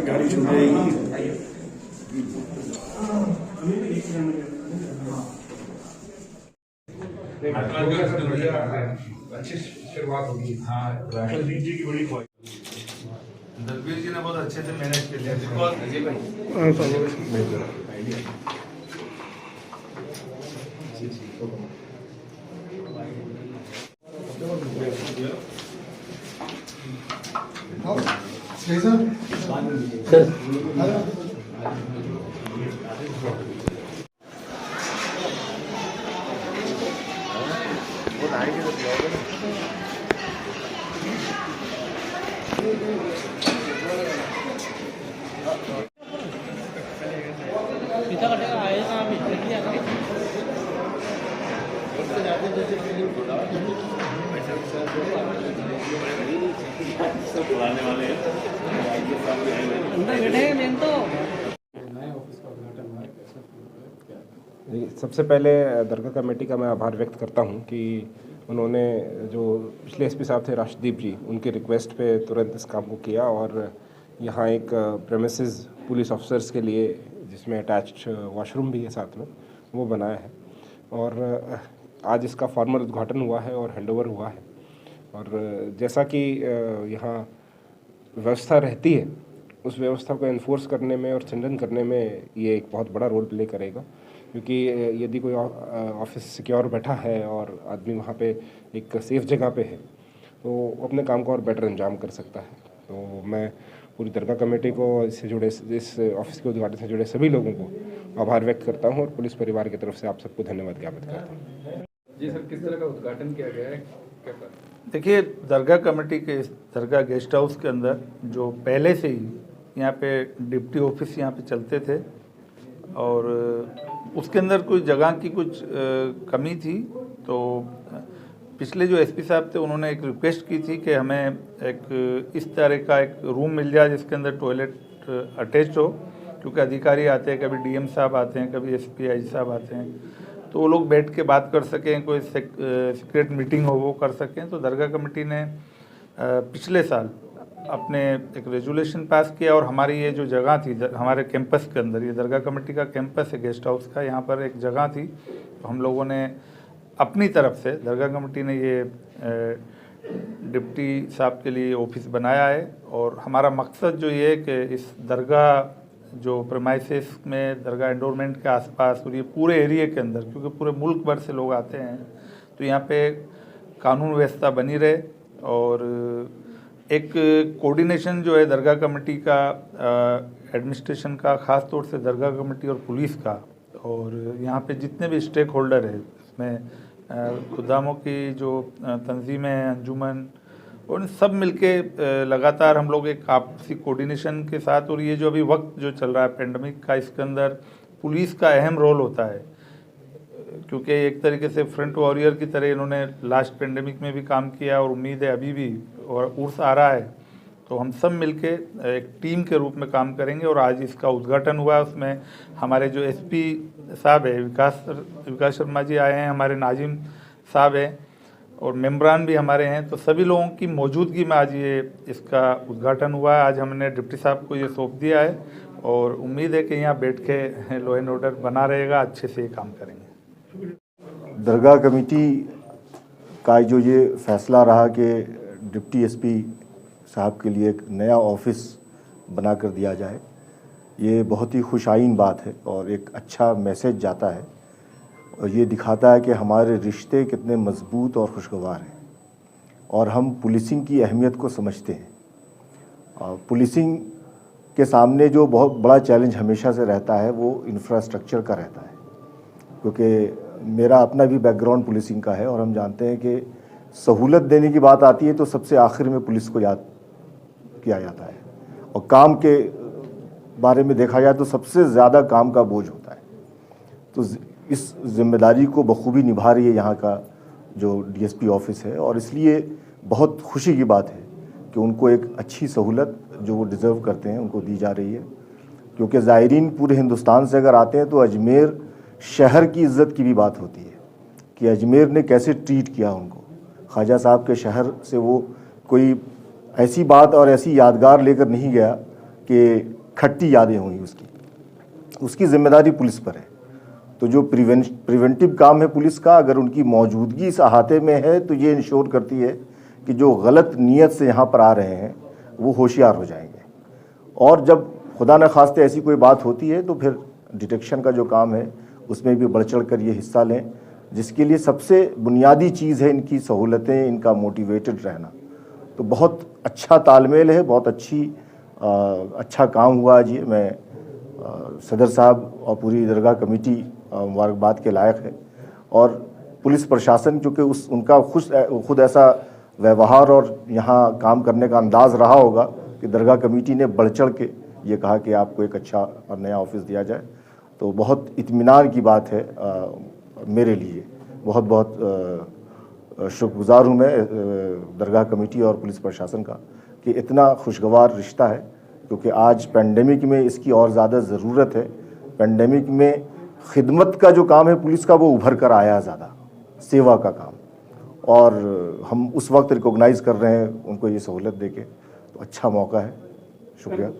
गाड़ी छूट जाएगी। अच्छी शुरुआत होगी। हाँ, दलबीर जी की बड़ी दलबीर जी ने बहुत अच्छे से मैनेज कर लिया। बुलाने वाले अंदर बैठे हैं मेन तो। सबसे पहले दरगाह कमेटी का मैं आभार व्यक्त करता हूं कि उन्होंने जो पिछले एसपी साहब थे राष्ट्रदीप जी, उनके रिक्वेस्ट पे तुरंत इस काम को किया और यहाँ एक प्रेमिसेस पुलिस ऑफिसर्स के लिए जिसमें अटैच्ड वॉशरूम भी है साथ में, वो बनाया है और आज इसका फॉर्मल उद्घाटन हुआ है और हैंडओवर हुआ है। और जैसा कि यहाँ व्यवस्था रहती है, उस व्यवस्था को एनफोर्स करने में और संचालन करने में ये एक बहुत बड़ा रोल प्ले करेगा, क्योंकि यदि कोई ऑफिस सिक्योर बैठा है और आदमी वहाँ पे एक सेफ जगह पे है तो अपने काम को और बेटर अंजाम कर सकता है। तो मैं पूरी दरगाह कमेटी को इससे जुड़े, इस ऑफिस के उद्घाटन से जुड़े सभी लोगों को आभार व्यक्त करता हूँ और पुलिस परिवार की तरफ से आप सबको धन्यवाद ज्ञापित करता हूँ। जी सर, किस तरह का उद्घाटन किया गया है, क्या कर? देखिए, दरगाह कमेटी के दरगाह गेस्ट हाउस के अंदर जो पहले से ही यहाँ पे डिप्टी ऑफिस यहाँ पे चलते थे और उसके अंदर कोई जगह की कुछ कमी थी, तो पिछले जो एसपी साहब थे उन्होंने एक रिक्वेस्ट की थी कि हमें एक इस तरह का एक रूम मिल जाए जिसके अंदर टॉयलेट अटैच हो, क्योंकि अधिकारी आते हैं, कभी डीएम साहब आते हैं, कभी एसपी आई साहब आते हैं, तो वो लोग बैठ के बात कर सकें, कोई सीक्रेट मीटिंग हो वो कर सकें। तो दरगाह कमेटी ने पिछले साल अपने एक रेजुलेशन पास किया और हमारी ये जो जगह थी हमारे कैंपस के अंदर, ये दरगाह कमेटी का कैंपस है गेस्ट हाउस का, यहाँ पर एक जगह थी, तो हम लोगों ने अपनी तरफ से, दरगाह कमेटी ने ये डिप्टी साहब के लिए ऑफिस बनाया है। और हमारा मकसद जो ये है कि इस दरगाह जो प्रेमाइसेस में, दरगाह एंडोरमेंट के आसपास और ये पूरे एरिया के अंदर, क्योंकि पूरे मुल्क भर से लोग आते हैं, तो यहाँ पे कानून व्यवस्था बनी रहे और एक कोऑर्डिनेशन जो है दरगाह कमेटी का, एडमिनिस्ट्रेशन का, ख़ास तौर से दरगाह कमेटी और पुलिस का, और यहाँ पे जितने भी स्टेक होल्डर है, इसमें खुदामों की जो तंजीमें हैं, अंजुमन, और सब मिलके लगातार हम लोग एक आपसी कोऑर्डिनेशन के साथ, और ये जो अभी वक्त जो चल रहा है पेंडेमिक का, इसके अंदर पुलिस का अहम रोल होता है, क्योंकि एक तरीके से फ्रंट वॉरियर की तरह इन्होंने लास्ट पेंडेमिक में भी काम किया और उम्मीद है अभी भी, और उर्स आ रहा है, तो हम सब मिलके एक टीम के रूप में काम करेंगे। और आज इसका उद्घाटन हुआ, उसमें हमारे जो एसपी साहब है विकास शर्मा जी आए हैं, हमारे नाजिम साहब हैं और मेम्बरान भी हमारे हैं, तो सभी लोगों की मौजूदगी में आज ये इसका उद्घाटन हुआ है। आज हमने डिप्टी साहब को ये सौंप दिया है और उम्मीद है कि यहाँ बैठ के लॉ एंड ऑर्डर बना रहेगा, अच्छे से ये काम करेंगे। दरगाह कमेटी का जो ये फैसला रहा कि डिप्टी एसपी साहब के लिए एक नया ऑफिस बना कर दिया जाए, ये बहुत ही खुशाइन बात है और एक अच्छा मैसेज जाता है और ये दिखाता है कि हमारे रिश्ते कितने मजबूत और खुशगवार हैं और हम पुलिसिंग की अहमियत को समझते हैं। पुलिसिंग के सामने जो बहुत बड़ा चैलेंज हमेशा से रहता है वो इंफ्रास्ट्रक्चर का रहता है, क्योंकि मेरा अपना भी बैकग्राउंड पुलिसिंग का है और हम जानते हैं कि सहूलत देने की बात आती है तो सबसे आखिर में पुलिस को याद किया जाता है, और काम के बारे में देखा जाए तो सबसे ज़्यादा काम का बोझ होता है। तो इस जिम्मेदारी को बखूबी निभा रही है यहाँ का जो डीएसपी ऑफिस है, और इसलिए बहुत खुशी की बात है कि उनको एक अच्छी सहूलत जो वो डिज़र्व करते हैं उनको दी जा रही है, क्योंकि ज़ायरीन पूरे हिंदुस्तान से अगर आते हैं तो अजमेर शहर की इज़्ज़त की भी बात होती है कि अजमेर ने कैसे ट्रीट किया उनको। ख्वाजा साहब के शहर से वो कोई ऐसी बात और ऐसी यादगार लेकर नहीं गया कि खट्टी यादें हुई उसकी जिम्मेदारी पुलिस पर है। तो जो प्रिवेंटिव काम है पुलिस का, अगर उनकी मौजूदगी इस अहाते में है तो ये इंश्योर करती है कि जो गलत नीयत से यहाँ पर आ रहे हैं वो होशियार हो जाएंगे। और जब खुदा न खास्ते ऐसी कोई बात होती है तो फिर डिटेक्शन का जो काम है उसमें भी बढ़ चढ़ कर ये हिस्सा लें, जिसके लिए सबसे बुनियादी चीज़ है इनकी सहूलतें, इनका मोटिवेटेड रहना। तो बहुत अच्छा तालमेल है, बहुत अच्छा काम हुआ आज ये। मैं सदर साहब और पूरी दरगाह कमेटी मुबारकबाद के लायक है। और पुलिस प्रशासन क्योंकि उनका खुद ऐसा व्यवहार और यहाँ काम करने का अंदाज़ रहा होगा कि दरगाह कमेटी ने बढ़ चढ़ के ये कहा कि आपको एक अच्छा और नया ऑफिस दिया जाए। तो बहुत इत्मीनान की बात है मेरे लिए। बहुत बहुत शुक्रगुजार हूँ मैं दरगाह कमेटी और पुलिस प्रशासन का कि इतना खुशगवार रिश्ता है, क्योंकि आज पेंडेमिक में इसकी और ज़्यादा ज़रूरत है। पेंडेमिक में खिदमत का जो काम है पुलिस का वो उभर कर आया ज़्यादा, सेवा का काम, और हम उस वक्त रिकॉग्नाइज़ कर रहे हैं उनको ये सहूलत देके। तो अच्छा मौका है। शुक्रिया।